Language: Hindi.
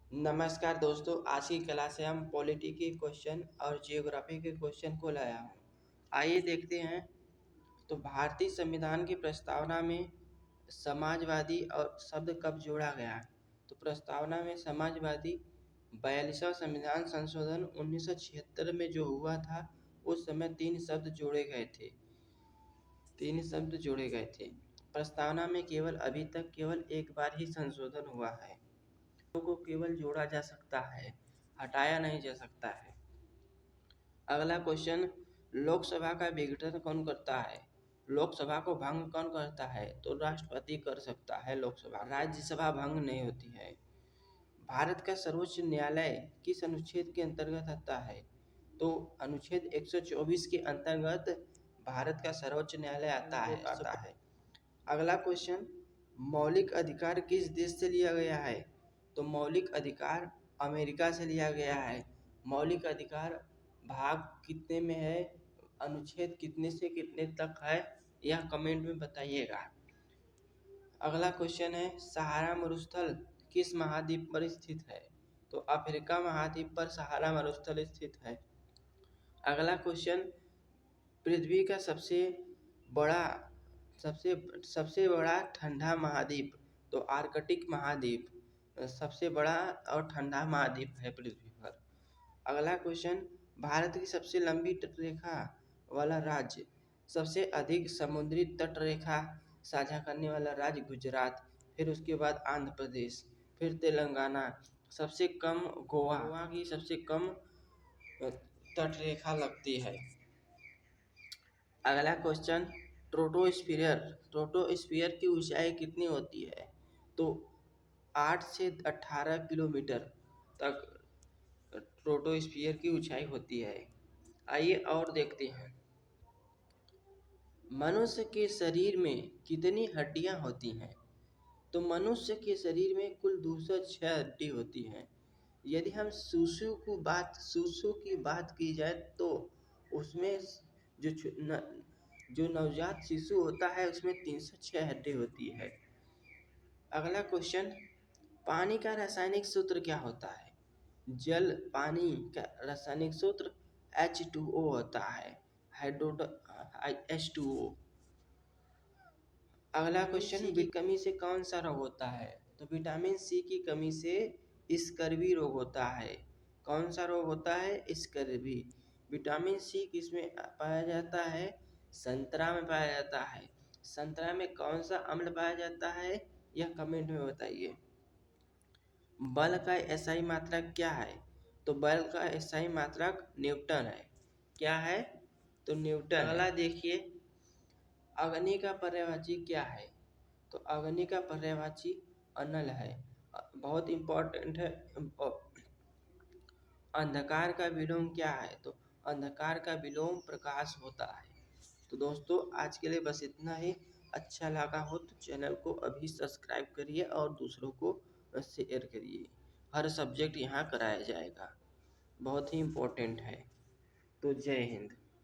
नमस्कार दोस्तों, आज की क्लास से हम पॉलिटी के क्वेश्चन और जियोग्राफी के क्वेश्चन को लाया हूँ। आइए देखते हैं। तो भारतीय संविधान की प्रस्तावना में समाजवादी और शब्द कब जोड़ा गया? तो प्रस्तावना में समाजवादी 42वां संविधान संशोधन 1976 में जो हुआ था, उस समय तीन शब्द जोड़े गए थे। प्रस्तावना में अभी तक केवल एक बार ही संशोधन हुआ है। को केवल जोड़ा जा सकता है, हटाया नहीं जा सकता है। अगला क्वेश्चन, लोकसभा का विघटन कौन करता है? लोकसभा को भंग कौन करता है? तो राष्ट्रपति कर सकता है लोकसभा, राज्यसभा भंग नहीं होती है। भारत का सर्वोच्च न्यायालय किस अनुच्छेद के अंतर्गत आता है? तो अनुच्छेद 124 के अंतर्गत भारत का सर्वोच्च न्यायालय आता है। अगला क्वेश्चन, मौलिक अधिकार किस देश से लिया गया है? तो मौलिक अधिकार अमेरिका से लिया गया है। मौलिक अधिकार भाग कितने में है, अनुच्छेद कितने से कितने तक है, यह कमेंट में बताइएगा। अगला क्वेश्चन है, सहारा मरुस्थल किस महाद्वीप पर स्थित है? तो अफ्रीका महाद्वीप पर सहारा मरुस्थल स्थित है। अगला क्वेश्चन, पृथ्वी का सबसे बड़ा ठंडा महाद्वीप? तो आर्कटिक महाद्वीप सबसे बड़ा और ठंडा महाद्वीप है पृथ्वी पर। अगला क्वेश्चन, भारत की सबसे लंबी तटरेखा वाला राज्य? सबसे अधिक समुद्री तटरेखा साझा करने वाला राज्य गुजरात, फिर उसके बाद आंध्र प्रदेश, फिर तेलंगाना, सबसे कम गोवा की सबसे कम तटरेखा लगती है। अगला क्वेश्चन, ट्रोटोस्फियर की ऊंचाई कितनी होती है? तो 8 से 18 किलोमीटर तक ट्रोटोस्फियर की ऊंचाई होती है। आइए और देखते हैं, मनुष्य के शरीर में कितनी हड्डियां होती हैं? तो मनुष्य के शरीर में कुल 206 हड्डी होती हैं। यदि हम सुसु की बात की जाए तो उसमें जो नवजात शिशु होता है उसमें 306 हड्डी होती है। अगला क्वेश्चन, पानी का रासायनिक सूत्र क्या होता है? पानी का रासायनिक सूत्र H2O होता है, H2O। अगला क्वेश्चन, की कमी से कौन सा रोग होता है? तो विटामिन सी की कमी से स्कर्वी रोग होता है। कौन सा रोग होता है? स्कर्वी। विटामिन सी किसमें पाया जाता है? संतरा में पाया जाता है। संतरा में कौन सा अम्ल पाया जाता है, यह कमेंट में बताइए। बल का एसआई मात्रक क्या है? तो बल का एसआई मात्रक न्यूटन है। क्या है? तो न्यूटन। अगला देखिए, अग्नि का पर्यायवाची क्या है? तो अग्नि का पर्यायवाची अनल है। बहुत इंपॉर्टेंट है। अंधकार का विलोम क्या है? तो अंधकार का विलोम प्रकाश होता है। तो दोस्तों, आज के लिए बस इतना ही। अच्छा लगा हो तो चैनल को अभी सब्सक्राइब करिए और दूसरों को शेयर करिए। हर सब्जेक्ट यहाँ कराया जाएगा, बहुत ही इम्पोर्टेंट है। तो जय हिंद।